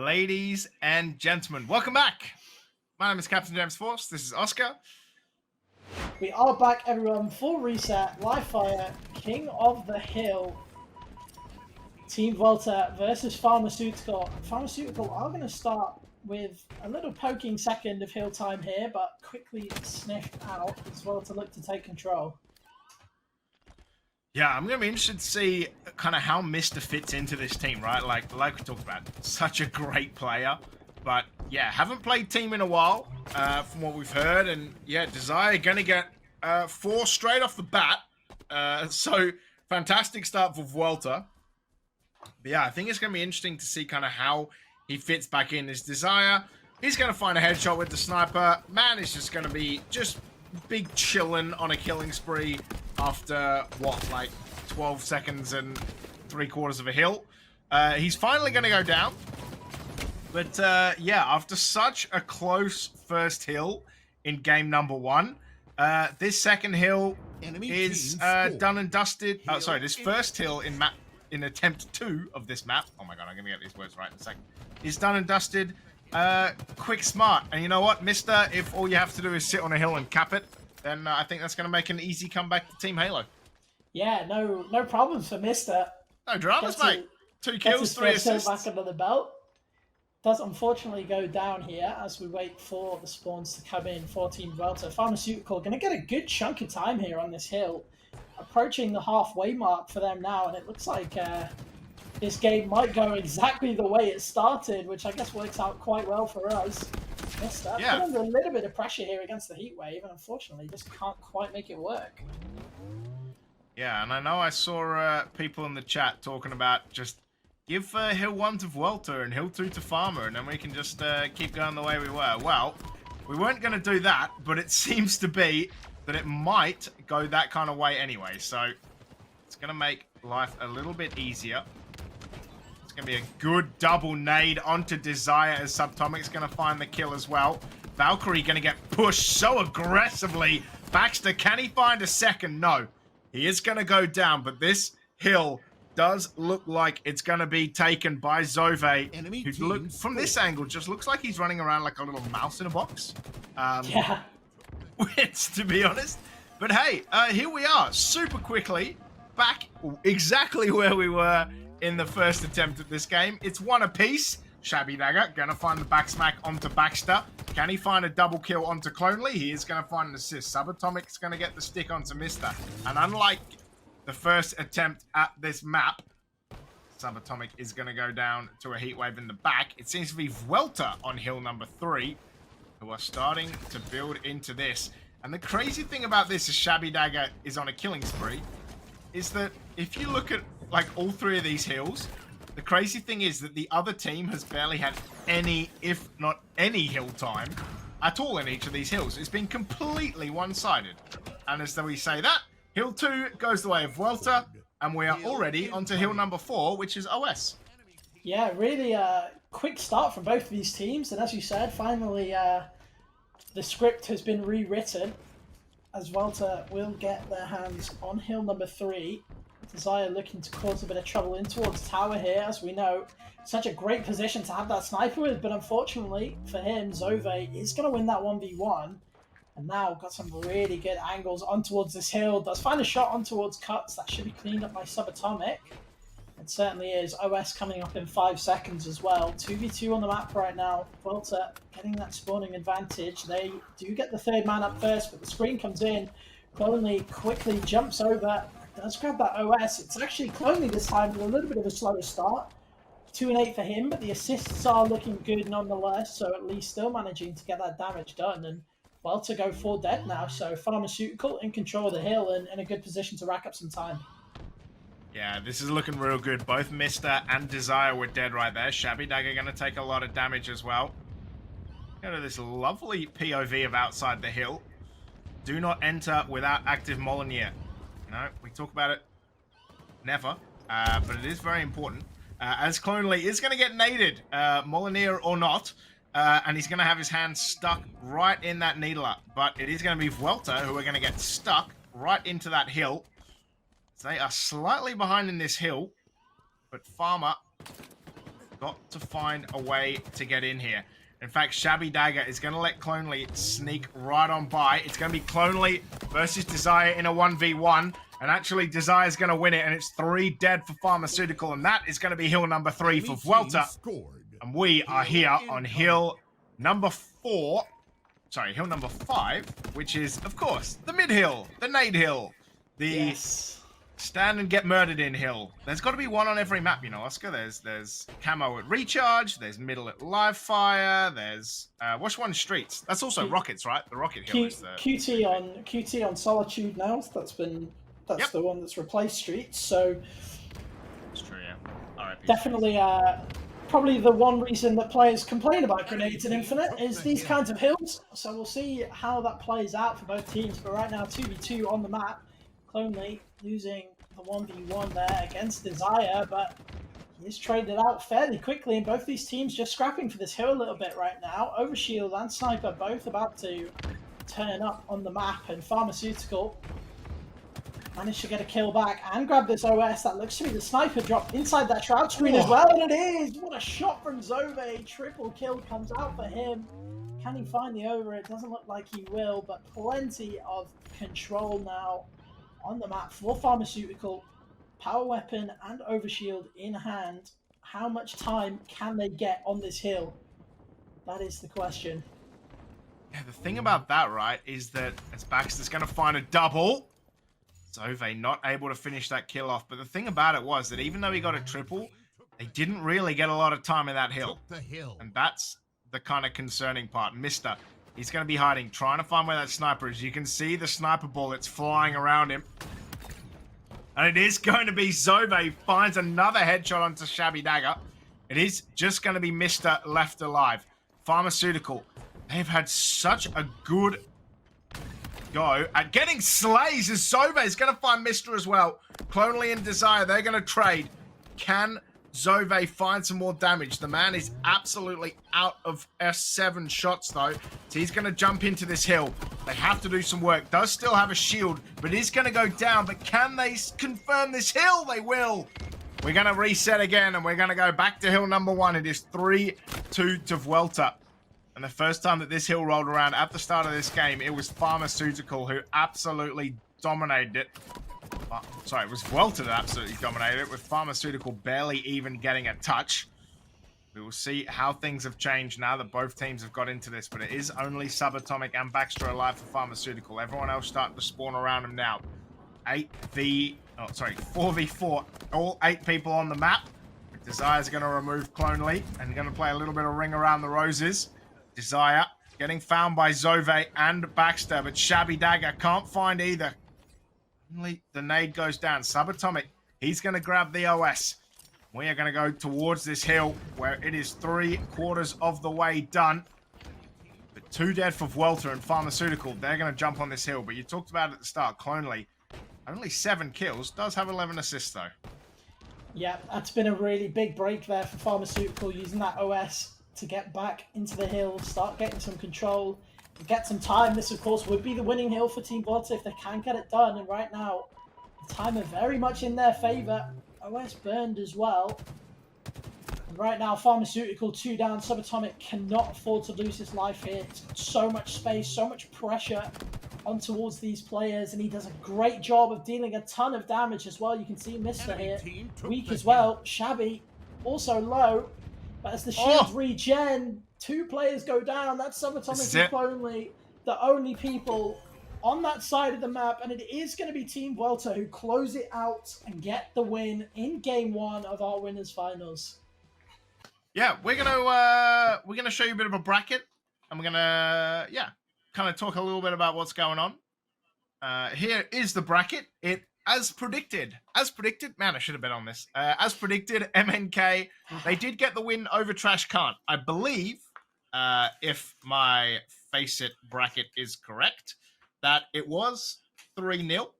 ladies and gentlemen, welcome back. My name is Captain James Force. This is Oscar. We are back, everyone. Full reset, live fire, King of the Hill. Team Vuelta versus Pharmaceutical. Pharmaceutical are going to start with a little poking second of hill time here, but quickly sniffed out as well to look to take control. Yeah, I'm going to be interested to see kind of how Mr. fits into this team, right? Like we talked about, such a great player. But yeah, haven't played team in a while from what we've heard. And yeah, Desire going to get 4 straight off the bat. So fantastic start for Vuelta. But yeah, I think it's going to be interesting to see kind of how he fits back in his Desire. He's going to find a headshot with the sniper. Man is just going to be just big chilling on a killing spree after, what, like 12 seconds and 3/4 of a hill. He's finally going to go down. But yeah, after such a close first hill in game number 1, this second hill is done and dusted. Oh, sorry, this first hill in attempt 2 of this map. Oh my god, I'm going to get these words right in a second. Is done and dusted. Quick, smart. And you know what, mister? If all you have to do is sit on a hill and cap it, then I think that's going to make an easy comeback to Team Halo. Yeah, no problems for Mister. No dramas, mate. 2 kills, 3 assists. Back under the belt. Does unfortunately go down here as we wait for the spawns to come in for Team Vuelta. Pharmaceutical going to get a good chunk of time here on this hill. Approaching the halfway mark for them now, and it looks like this game might go exactly the way it started, which I guess works out quite well for us. Mister put under a little bit of pressure here against the heat wave, and unfortunately just can't quite make it work. Yeah, and I know I saw people in the chat talking about just give Hill 1 to Vuelta and Hill 2 to Pharma, and then we can just keep going the way we were. Well, we weren't going to do that, but it seems to be that it might go that kind of way anyway. So it's going to make life a little bit easier. It's going to be a good double nade onto Desire as Subtomic's going to find the kill as well. Valkyrie going to get pushed so aggressively. Baxter, can he find a second? No. He is going to go down, but this hill does look like it's going to be taken by Zove, who from this angle just looks like he's running around like a little mouse in a box. Yeah. Which, to be honest. But hey, here we are, super quickly, back exactly where we were in the first attempt at this game. It's 1 apiece. Shabby Dagger going to find the back smack onto Baxter. Can he find a double kill onto Clonely? He is going to find an assist. Subatomic's going to get the stick onto Mister. And unlike the first attempt at this map, Subatomic is going to go down to a heatwave in the back. It seems to be Vuelta on hill number 3 who are starting to build into this. And the crazy thing about this is Shabby Dagger is on a killing spree, is that if you look at like all 3 of these hills, the crazy thing is that the other team has barely had any, if not any, hill time at all in each of these hills. It's been completely one-sided. And as we say that, hill 2 goes the way of Vuelta, and we are already onto hill number 4, which is OS. Yeah, really quick start from both of these teams, and as you said, finally the script has been rewritten as Vuelta will get their hands on hill number 3. Desire looking to cause a bit of trouble in towards tower here, as we know. Such a great position to have that sniper with, but unfortunately for him, Zove is going to win that 1v1. And now got some really good angles on towards this hill. Does find a shot on towards Cuts. That should be cleaned up by Subatomic. It certainly is. OS coming up in 5 seconds as well. 2v2 on the map right now. Vuelta getting that spawning advantage. They do get the 3rd man up first, but the screen comes in. Clonely quickly jumps over. Does grab that OS. It's actually Clonely this time with a little bit of a slower start. 2 and 8 for him, but the assists are looking good nonetheless. So at least still managing to get that damage done. And Vuelta go 4 dead now. So Pharmaceutical in control of the hill and in a good position to rack up some time. Yeah, this is looking real good. Both Mister and Desire were dead right there. Shabby Dagger going to take a lot of damage as well. Go to this lovely POV of outside the hill. Do not enter without active Molyneux. You know, we talk about it never, but it is very important. As Clonely is going to get naded, Molyneux or not, and he's going to have his hand stuck right in that needler. But it is going to be Vuelta who are going to get stuck right into that hill. They are slightly behind in this hill, but Pharma got to find a way to get in here. In fact, Shabby Dagger is going to let Clonely sneak right on by. It's going to be Clonely versus Desire in a 1v1. And actually, Desire's going to win it. And it's 3 dead for Pharmaceutical. And that is going to be hill number 3 for Vuelta. And we are here on hill number 4. Sorry, hill number 5. Which is, of course, the mid-hill. The nade hill. The stand and get murdered in hill. There's got to be one on every map, you know, Oscar. There's camo at recharge. There's middle at live fire. There's which one's streets? That's also rockets, right? The rocket hill is the QT on Solitude now. That's the one that's replaced streets. So it's true, yeah. All right, definitely, probably the one reason that players complain about grenades in Infinite is these kinds of hills. So we'll see how that plays out for both teams. But right now, 2v2 on the map. Clonely losing the 1v1 there against Desire, but he's traded out fairly quickly, and both these teams just scrapping for this hill a little bit right now. Overshield and Sniper both about to turn up on the map, and Pharmaceutical managed to get a kill back and grab this OS. That looks to be the Sniper drop inside that Shroud screen as well, and it is! What a shot from Zove! Triple kill comes out for him. Can he find the over? It doesn't look like he will, but plenty of control now on the map for Pharmaceutical. Power weapon and overshield in hand. How much time can they get on this hill? That is the question. Yeah, the thing about that, right, is that as Baxter's going to find a double, Zove not able to finish that kill off. But the thing about it was that even though he got a triple, they didn't really get a lot of time in that hill. And that's the kind of concerning part. Mister, he's going to be hiding, trying to find where that sniper is. You can see the sniper bullets flying around him. And it is going to be Zove finds another headshot onto Shabby Dagger. It is just going to be Mister left alive. Pharmaceutical, they've had such a good go at getting slays as Zove is going to find Mister as well. Clonely and Desire, they're going to trade. Can Zove find some more damage? The man is absolutely out of S7 shots though, so he's going to jump into this hill. They have to do some work. Does still have a shield, but is going to go down. But can they confirm this hill? They will. We're going to reset again, and we're going to go back to hill number 1. It is 3-2 to Vuelta. And the first time that this hill rolled around at the start of this game, it was Pharmaceutical who absolutely dominated it. Sorry, it was Vuelta that absolutely dominated it, with Pharmaceutical barely even getting a touch. We will see how things have changed now that both teams have got into this, but it is only Subatomic and Baxter alive for Pharmaceutical. Everyone else starting to spawn around him now. 4v4. All 8 people on the map. Desire's going to remove Clonely and going to play a little bit of Ring Around the Roses. Desire getting found by Zove and Baxter, but Shabby Dagger can't find either. Only the nade goes down. Subatomic, he's going to grab the OS. We are going to go towards this hill where it is 3/4 of the way done. But 2 dead for Vuelta and Pharmaceutical. They're going to jump on this hill. But you talked about it at the start, Clonely. Only 7 kills. Does have 11 assists though. Yeah, that's been a really big break there for Pharmaceutical, using that OS to get back into the hill, start getting some control, get some time. This, of course, would be the winning hill for Team Vuelta if they can get it done. And right now, the time are very much in their favor. OS burned as well. And right now, Pharmaceutical 2 down. Subatomic cannot afford to lose his life here. It's got so much space, so much pressure on towards these players, and he does a great job of dealing a ton of damage as well. You can see Mister here, weak as well. Shabby also low, but as the shields regen, 2 players go down. That's Subatomic and Clonely, the only people on that side of the map, and it is going to be Team Vuelta who close it out and get the win in Game 1 of our winners finals. Yeah, we're gonna show you a bit of a bracket, and we're gonna kind of talk a little bit about what's going on. Here is the bracket. It as predicted. Man, I should have been on this. As predicted, MNK, they did get the win over Trash Khan. I believe, if my Face It bracket is correct, that it was 3-0.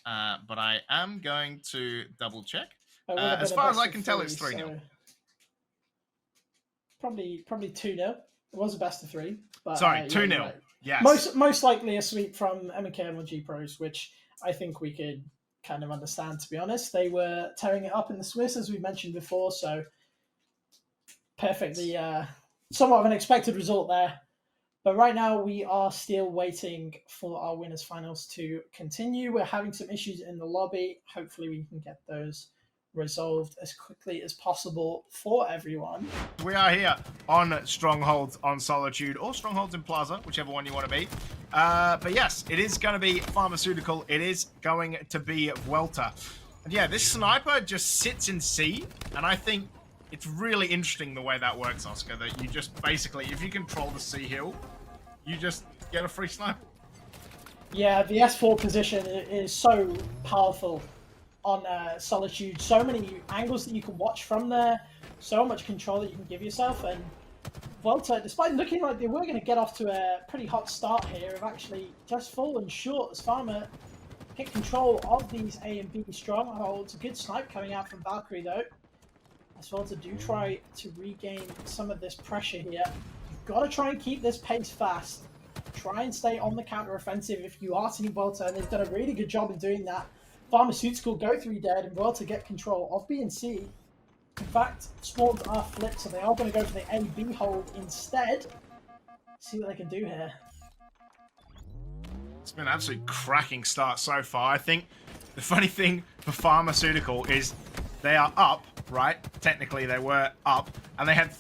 But I am going to double check. As far as I can tell, it's 3-0. So probably 2-0. It was a best of 3. But, sorry, 2-0. Right. Yes. Most likely a sweep from MNK and 1G Pros, which I think we could kind of understand, to be honest. They were tearing it up in the Swiss, as we mentioned before, so perfectly, somewhat of an expected result there. But right now, we are still waiting for our winners' finals to continue. We're having some issues in the lobby. Hopefully, we can get those resolved as quickly as possible for everyone. We are here on Strongholds on Solitude, or Strongholds in Plaza, whichever one you want to be. But yes, it is going to be Pharmaceutical. It is going to be Vuelta. And yeah, this sniper just sits in C, and I think it's really interesting the way that works, Oscar, that you just basically, if you control the C hill, you just get a free sniper. Yeah, the S4 position is so powerful on Solitude. So many angles that you can watch from there, so much control that you can give yourself. And Vuelta, despite looking like they were going to get off to a pretty hot start here, have actually just fallen short as Pharma get control of these A and B strongholds. A good snipe coming out from Valkyrie, though. As Vuelta do try to regain some of this pressure here. You've got to try and keep this pace fast. Try and stay on the counter-offensive if you are Team Vuelta, and they've done a really good job in doing that. Pharmaceutical go 3 dead, and Vuelta get control of B and C. In fact, spawns are flipped, so they are going to go for the A-B hold instead. See what they can do here. It's been an absolute cracking start so far. I think the funny thing for Pharmaceutical is they are up, right? Technically, they were up, and they had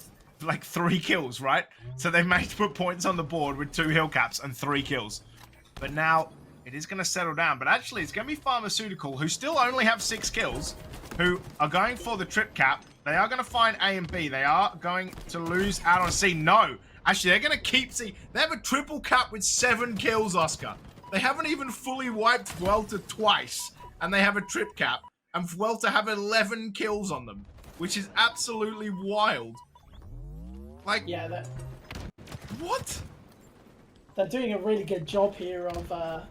like 3 kills, right? So they managed to put points on the board with 2 hill caps and 3 kills. But now it is going to settle down. But actually, it's going to be Pharmaceutical, who still only have 6 kills, who are going for the trip cap. They are going to find A and B. They are going to lose out on C. No. Actually, they're going to keep C. They have a triple cap with 7 kills, Oscar. They haven't even fully wiped Vuelta twice, and they have a trip cap. And Vuelta have 11 kills on them, which is absolutely wild. Like, yeah, what? They're doing a really good job here of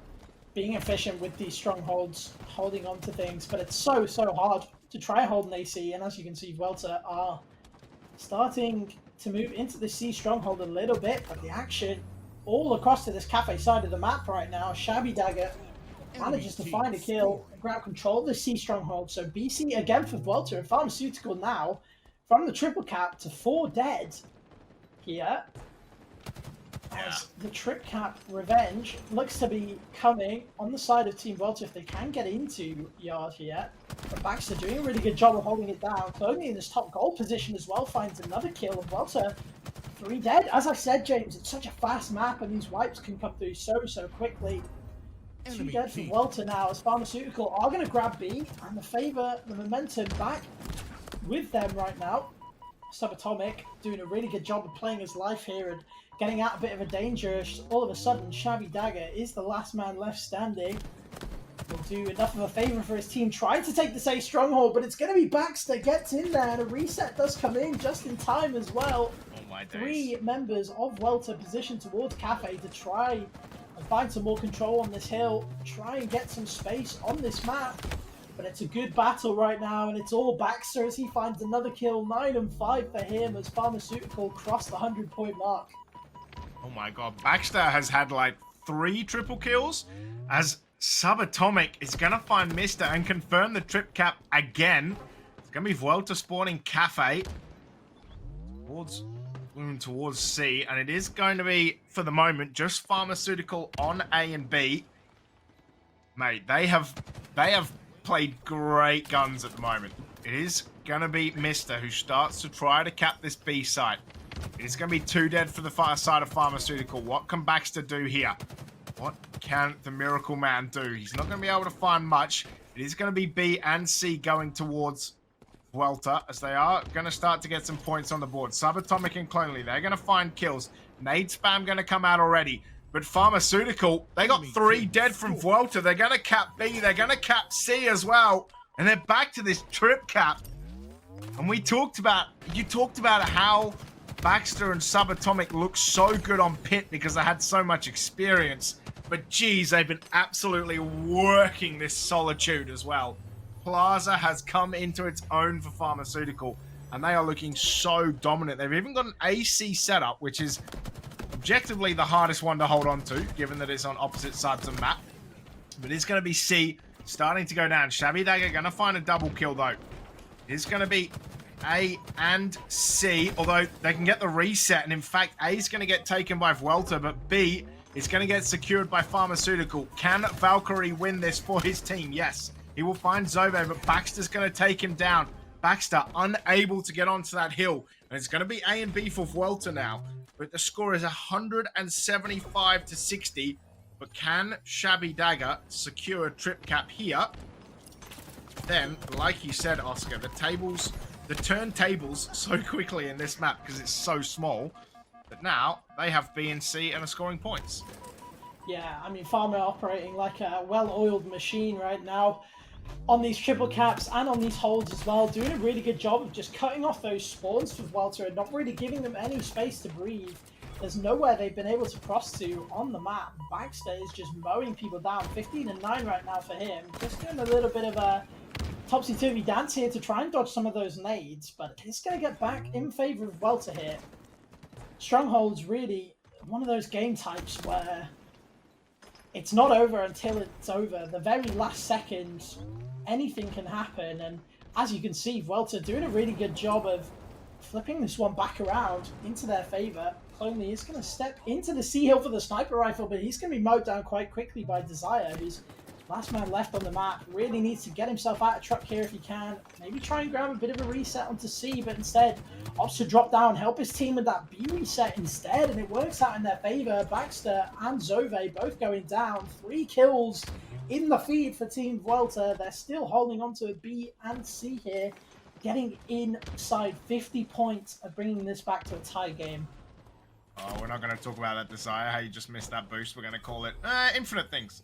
being efficient with these strongholds, holding on to things, but it's so hard to try hold an AC, and as you can see, Vuelta are starting to move into the C stronghold a little bit, but the action all across to this cafe side of the map right now. Shabby Dagger manages to find a kill and grab control of the C stronghold, so BC again for Vuelta, and Pharmaceutical now from the triple cap to 4 dead here. As the trip cap revenge looks to be coming on the side of Team Vuelta if they can get into Yard here. But Baxter doing a really good job of holding it down. Clooney in this top goal position as well finds another kill, and Vuelta 3 dead. As I said, James, it's such a fast map and these wipes can come through so quickly. 2 dead for Vuelta now as Pharmaceutical are going to grab B and the momentum back with them right now. Subatomic doing a really good job of playing his life here and getting out a bit of a danger. All of a sudden, Shabby Dagger is the last man left standing. Will do enough of a favour for his team trying to take the safe stronghold, but it's going to be Baxter gets in there, and a reset does come in just in time as well. Oh my days. 3 members of Vuelta positioned towards Cafe to try and find some more control on this hill, try and get some space on this map. But it's a good battle right now, and it's all Baxter as he finds another kill. 9 and 5 for him as Pharmaceutical cross the 100-point mark. Oh my god, Baxter has had like 3 triple kills as Subatomic is going to find Mister and confirm the trip cap again. It's going to be Vuelta spawning Cafe towards C, and it is going to be, for the moment, just Pharmaceutical on A and B. Mate, they have played great guns at the moment. It is going to be Mister who starts to try to cap this B site. It is going to be 2 dead for the far side of Pharmaceutical. What can Baxter do here? What can the Miracle Man do? He's not going to be able to find much. It is going to be B and C going towards Vuelta as they are going to start to get some points on the board. Subatomic and Clonely, they're going to find kills. Nade spam going to come out already. But Pharmaceutical, they got 3 dead from Vuelta. They're going to cap B. They're going to cap C as well. And they're back to this trip cap. And you talked about how Baxter and Subatomic look so good on pit because they had so much experience. But geez, they've been absolutely working this Solitude as well. Plaza has come into its own for Pharmaceutical, and they are looking so dominant. They've even got an AC setup, which is objectively the hardest one to hold on to, given that it's on opposite sides of the map. But it's going to be C starting to go down. Shabby Dagger going to find a double kill, though. It's going to be A and C, although they can get the reset, and in fact, A is going to get taken by Vuelta, but B is going to get secured by Pharmaceutical. Can Valkyrie win this for his team? Yes. He will find Zove, but Baxter's going to take him down. Baxter unable to get onto that hill, and it's going to be A and B for Vuelta now, but the score is 175 to 60, but can Shabby Dagger secure a trip cap here? Then, like you said, Oscar, the turntables so quickly in this map because it's so small that now they have B and C and are scoring points. Yeah, I mean, Pharma operating like a well-oiled machine right now on these triple caps and on these holds as well, doing a really good job of just cutting off those spawns for Vuelta and not really giving them any space to breathe. There's nowhere they've been able to cross to on the map. Baxter is just mowing people down. 15 and 9 right now for him. Just doing a little bit of a topsy-turvy dance here to try and dodge some of those nades, but it's going to get back in favor of Vuelta here. Stronghold's really one of those game types where it's not over until it's over. The very last second, anything can happen, and as you can see, Vuelta doing a really good job of flipping this one back around into their favor. Clonely is going to step into the C hill for the sniper rifle, but he's going to be mowed down quite quickly by Desire, who's last man left on the map. Really needs to get himself out of truck here if he can. Maybe try and grab a bit of a reset onto C, but instead opts to drop down, help his team with that B reset instead, and it works out in their favor. Baxter and Zove both going down. 3 kills in the feed for Team Vuelta. They're still holding on to a B and C here, getting inside 50 points of bringing this back to a tie game. Oh, we're not going to talk about that Desire, how you just missed that boost. We're going to call it infinite things.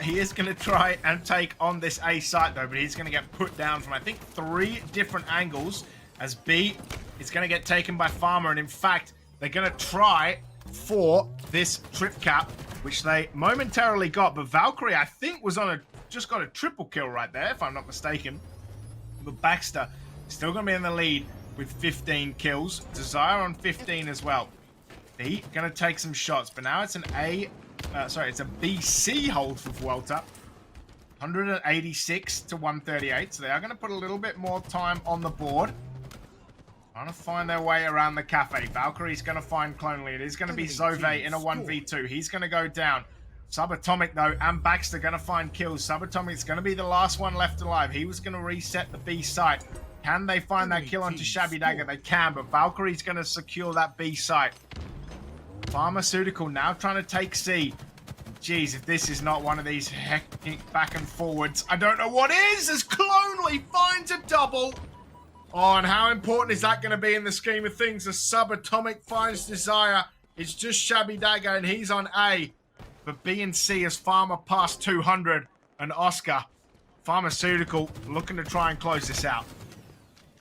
He is going to try and take on this A site, though, but he's going to get put down from, I think, 3 different angles, as B is going to get taken by Pharma, and in fact, they're going to try for this trip cap, which they momentarily got, but Valkyrie, I think, was on just got a triple kill right there, if I'm not mistaken. But Baxter still going to be in the lead with 15 kills. Desire on 15 as well. B going to take some shots, but now it's an it's a BC hold for Vuelta. 186 to 138, so they are going to put a little bit more time on the board. Trying to find their way around the cafe. Valkyrie's going to find Clonely. It is going to be Zove in a 1v2. He's going to go down. Subatomic, though, and Baxter going to find kills. Subatomic's going to be the last one left alive. He was going to reset the B site. Can they find that kill onto Shabby Dagger? They can, but Valkyrie's going to secure that B site. Pharmaceutical now trying to take C. Jeez, if this is not one of these hectic back and forwards, I don't know what is, as Clonely finds a double. Oh, and how important is that going to be in the scheme of things? As Subatomic finds Desire. It's just Shabby Dagger, and he's on A. But B and C as Pharma past 200. And Oscar, Pharmaceutical, looking to try and close this out.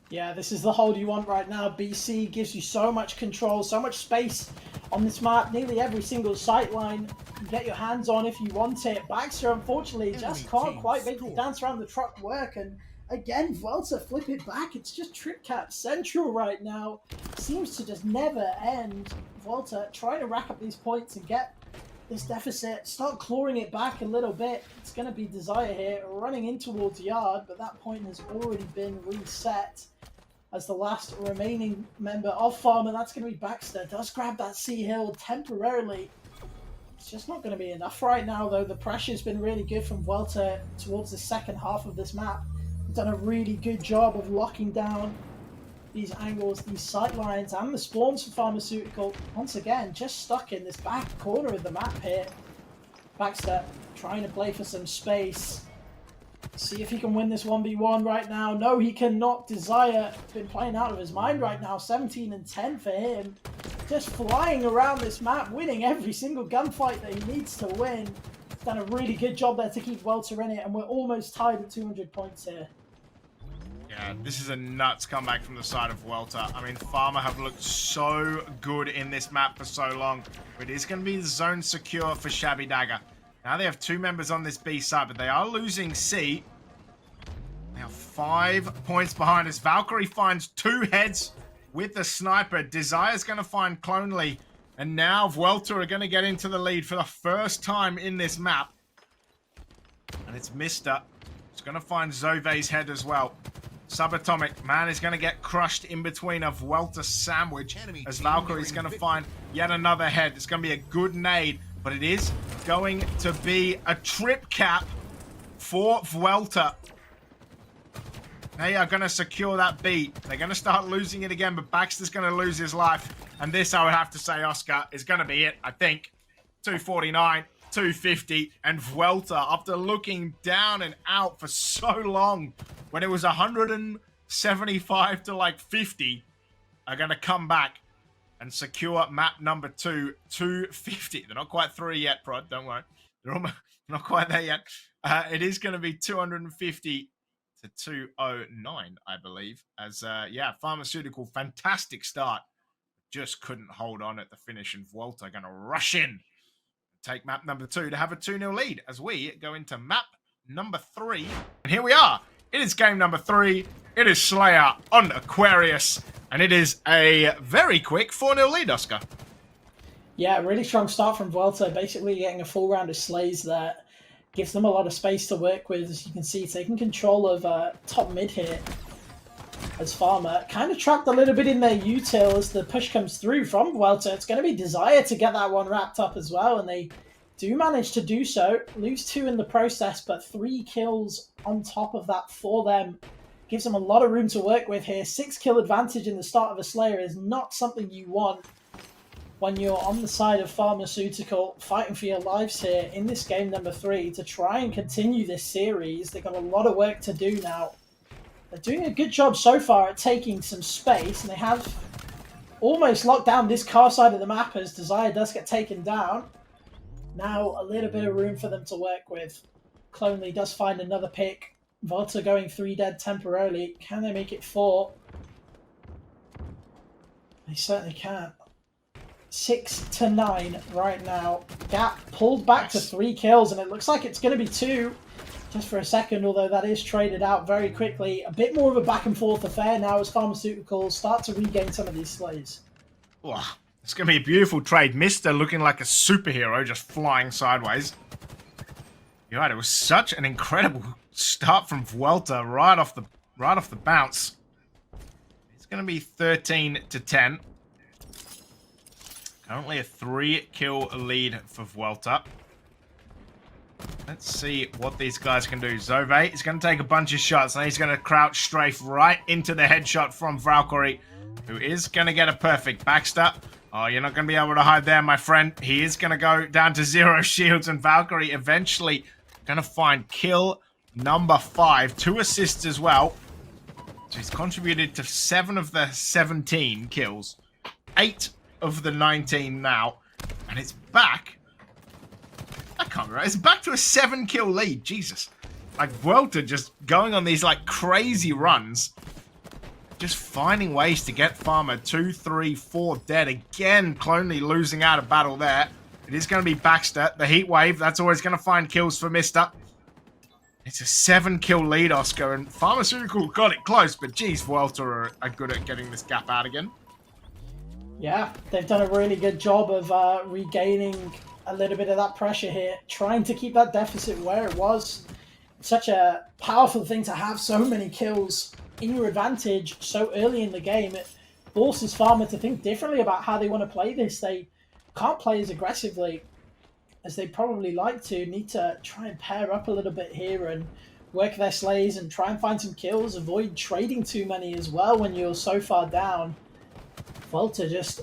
Yeah, this is the hold you want right now. BC gives you so much control, so much space on this map. Nearly every single sight line you can get your hands on if you want it. Baxter, unfortunately, just can't quite make the dance around the truck work. And again, Vuelta flip it back. It's just trip cap central right now. Seems to just never end. Vuelta trying to rack up these points and get this deficit, start clawing it back a little bit. It's going to be Desire here, running in towards Yard, but that point has already been reset as the last remaining member of Pharma. That's going to be Baxter. Does grab that C hill temporarily. It's just not going to be enough right now, though. The pressure's been really good from Vuelta towards the second half of this map. Done a really good job of locking down these angles, these sight lines, and the spawns for Pharmaceutical. Once again, just stuck in this back corner of the map here. Baxter trying to play for some space. See if he can win this 1v1 right now. No, he cannot. Desire been playing out of his mind right now. 17 and 10 for him. Just flying around this map, winning every single gunfight that he needs to win. Done a really good job there to keep Vuelta in it, and we're almost tied at 200 points here. Yeah, this is a nuts comeback from the side of Vuelta. I mean, Pharma have looked so good in this map for so long. But it is going to be the zone secure for Shabby Dagger. Now they have 2 members on this B side, but they are losing C. They are 5 points behind us. Valkyrie finds 2 heads with the sniper. Desire's going to find Clonely. And now Vuelta are going to get into the lead for the first time in this map. And it's Mister. It's going to find Zove's head as well. Subatomic, man, is going to get crushed in between a Vuelta sandwich as Valkyrie's going to find yet another head. It's going to be a good nade, but it is going to be a trip cap for Vuelta. They are going to secure that beat. They're going to start losing it again, but Baxter's going to lose his life. And this, I would have to say, Oscar, is going to be it, I think. 249, 250, and Vuelta, after looking down and out for so long, when it was 175 to like 50, are going to come back and secure map number 2, 250. They're not quite through yet, Prod, don't worry. They're almost not quite there yet. It is going to be 250 to 209, I believe. As, yeah, Pharmaceutical, fantastic start. Just couldn't hold on at the finish, and Vuelta going to rush in. Take map number 2 to have a 2-0 lead as we go into map number 3. And here we are. It is game number 3. It is Slayer on Aquarius. And it is a very quick 4-0 lead, Oscar. Yeah, really strong start from Vuelta. Basically getting a full round of slays that gives them a lot of space to work with. As you can see, taking control of top mid here. As Pharma kind of trapped a little bit in their util as the push comes through from Vuelta. It's going to be Desire to get that one wrapped up as well, and they do manage to do so. Lose 2 in the process, but 3 kills on top of that for them. Gives them a lot of room to work with here. 6 kill advantage in the start of a Slayer is not something you want when you're on the side of Pharmaceutical, fighting for your lives here in this game number 3 to try and continue this series. They've got a lot of work to do now. They're doing a good job so far at taking some space, and they have almost locked down this car side of the map as Desire does get taken down. Now a little bit of room for them to work with. Clonely does find another pick. Volta going 3 dead temporarily. Can they make it 4? They certainly can. 6 to 9 right now. Gap pulled back to 3 kills, and it looks like it's going to be 2. Just for a second, although that is traded out very quickly. A bit more of a back and forth affair now as Pharmaceuticals start to regain some of these slays. Wow, it's going to be a beautiful trade. Mister looking like a superhero, just flying sideways. You're right, it was such an incredible start from Vuelta right off the bounce. It's going to be 13 to 10. Currently a 3-kill lead for Vuelta. Let's see what these guys can do. Zove is going to take a bunch of shots, and he's going to crouch strafe right into the headshot from Valkyrie, who is going to get a perfect. Baxter, oh, you're not going to be able to hide there, my friend. He is going to go down to 0 shields, and Valkyrie eventually going to find kill number 5. 2 assists as well. So he's contributed to 7 of the 17 kills. 8 of the 19 now. And it's back. I can't remember. It's back to a 7-kill lead. Jesus. Like, Vuelta just going on these, like, crazy runs. Just finding ways to get Pharma 2, 3, 4 dead. Again, Clonely losing out of battle there. It is going to be Baxter. The heat wave, that's always going to find kills for Mister. It's a 7-kill lead, Oscar, and Pharmaceutical got it close, but geez, Vuelta are good at getting this gap out again. Yeah, they've done a really good job of regaining a little bit of that pressure here, trying to keep that deficit where it was. It's such a powerful thing to have so many kills in your advantage so early in the game. It forces Pharma to think differently about how they want to play this. They can't play as aggressively as they probably like to. Need to try and pair up a little bit here and work their slays and try and find some kills. Avoid trading too many as well when you're so far down. Vuelta just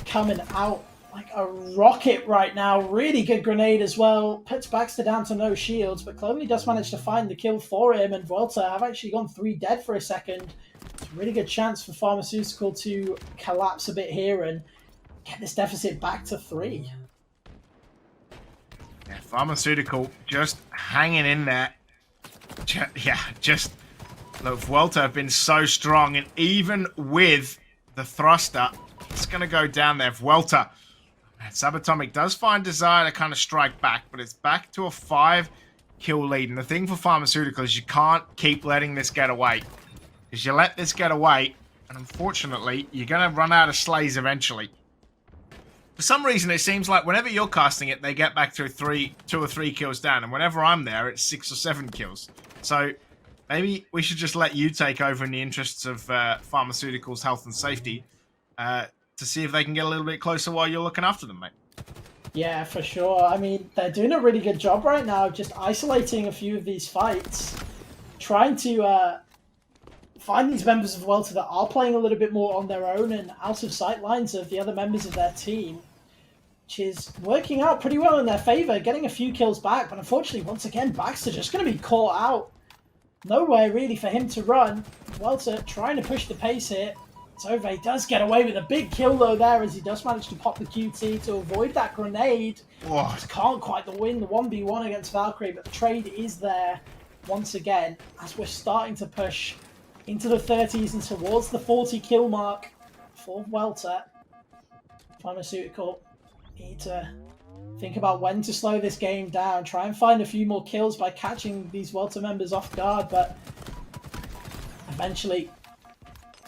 coming out like a rocket right now. Really good grenade as well. Puts Baxter down to no shields, but Clonely does manage to find the kill for him, and Vuelta have actually gone 3 dead for a second. It's a really good chance for Pharmaceutical to collapse a bit here and get this deficit back to 3. Yeah, Pharmaceutical just hanging in there. Look, Vuelta have been so strong, and even with the thruster, it's going to go down there. Vuelta. Subatomic does find Desire to kind of strike back, but it's back to a 5-kill lead. And the thing for Pharmaceutical is you can't keep letting this get away. Because you let this get away, and unfortunately, you're going to run out of slays eventually. For some reason, it seems like whenever you're casting it, they get back to 2 or 3 kills down. And whenever I'm there, it's 6 or 7 kills. So maybe we should just let you take over in the interests of pharmaceuticals, health, and safety to see if they can get a little bit closer while you're looking after them, mate. Yeah, for sure. I mean, they're doing a really good job right now, just isolating a few of these fights, trying to find these members of Vuelta that are playing a little bit more on their own and out of sight lines of the other members of their team, which is working out pretty well in their favor, getting a few kills back. But unfortunately, once again, Baxter just going to be caught out. Nowhere really for him to run. Vuelta trying to push the pace here. Zove does get away with a big kill though there, as he does manage to pop the QT to avoid that grenade. Whoa. Just can't quite win the 1v1 against Valkyrie, but the trade is there once again as we're starting to push into the 30s and towards the 40 kill mark for Vuelta. Pharmaceutical need to think about when to slow this game down, try and find a few more kills by catching these Vuelta members off guard, but eventually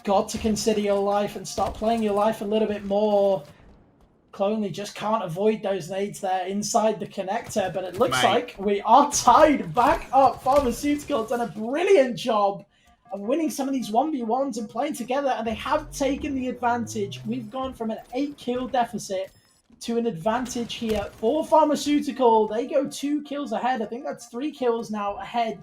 got to consider your life and start playing your life a little bit more. Clonely just can't avoid those nades there inside the connector, but it looks like we are tied back up. Pharmaceutical have done a brilliant job of winning some of these 1v1s and playing together, and they have taken the advantage. We've gone from an 8-kill deficit to an advantage here for Pharmaceutical. They go 2 kills ahead. I think that's 3 kills now ahead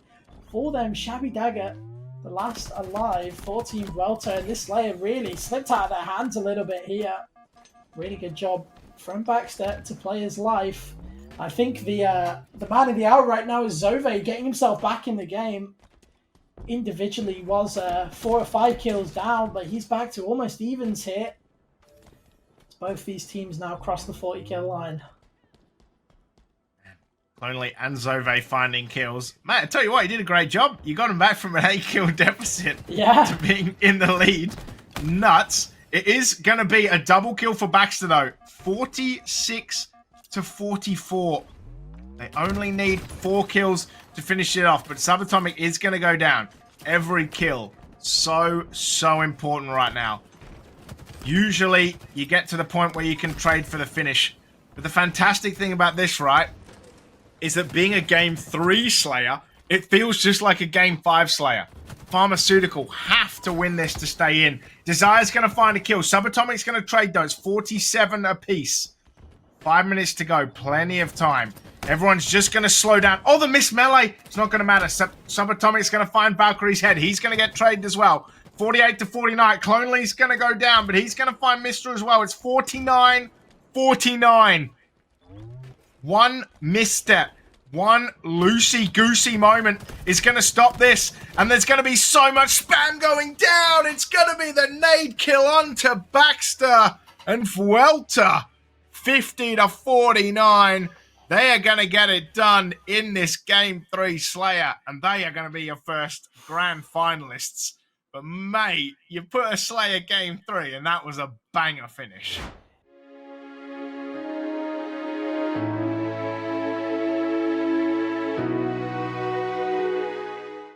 for them. Shabby Dagger, the last alive for Team Vuelta, and this Slayer really slipped out of their hands a little bit here. Really good job from Baxter to play his life. I think the man of the hour right now is Zove, getting himself back in the game. Individually was 4 or 5 kills down, but he's back to almost evens here. Both these teams now cross the 40 kill line. Lonely and Zove finding kills. Man, I tell you what, you did a great job. You got him back from an 8-kill deficit to being in the lead. Nuts. It is going to be a double kill for Baxter, though. 46 to 44. They only need 4 kills to finish it off, but Subatomic is going to go down. Every kill. So important right now. Usually, you get to the point where you can trade for the finish. But the fantastic thing about this, right, is that being a Game 3 Slayer, it feels just like a Game 5 Slayer. Pharmaceutical have to win this to stay in. Desire's going to find a kill. Subatomic's going to trade those. 47 apiece. 5 minutes to go. Plenty of time. Everyone's just going to slow down. Oh, the missed melee. It's not going to matter. Subatomic's going to find Valkyrie's head. He's going to get traded as well. 48 to 49. Clonely's going to go down, but he's going to find Mister as well. It's 49-49. One misstep, one loosey-goosey moment is going to stop this, and there's going to be so much spam going down. It's going to be the nade kill onto Baxter and Vuelta. 50 to 49. They are going to get it done in this Game 3 Slayer, and they are going to be your first grand finalists. But, mate, you put a Slayer Game 3, and that was a banger finish.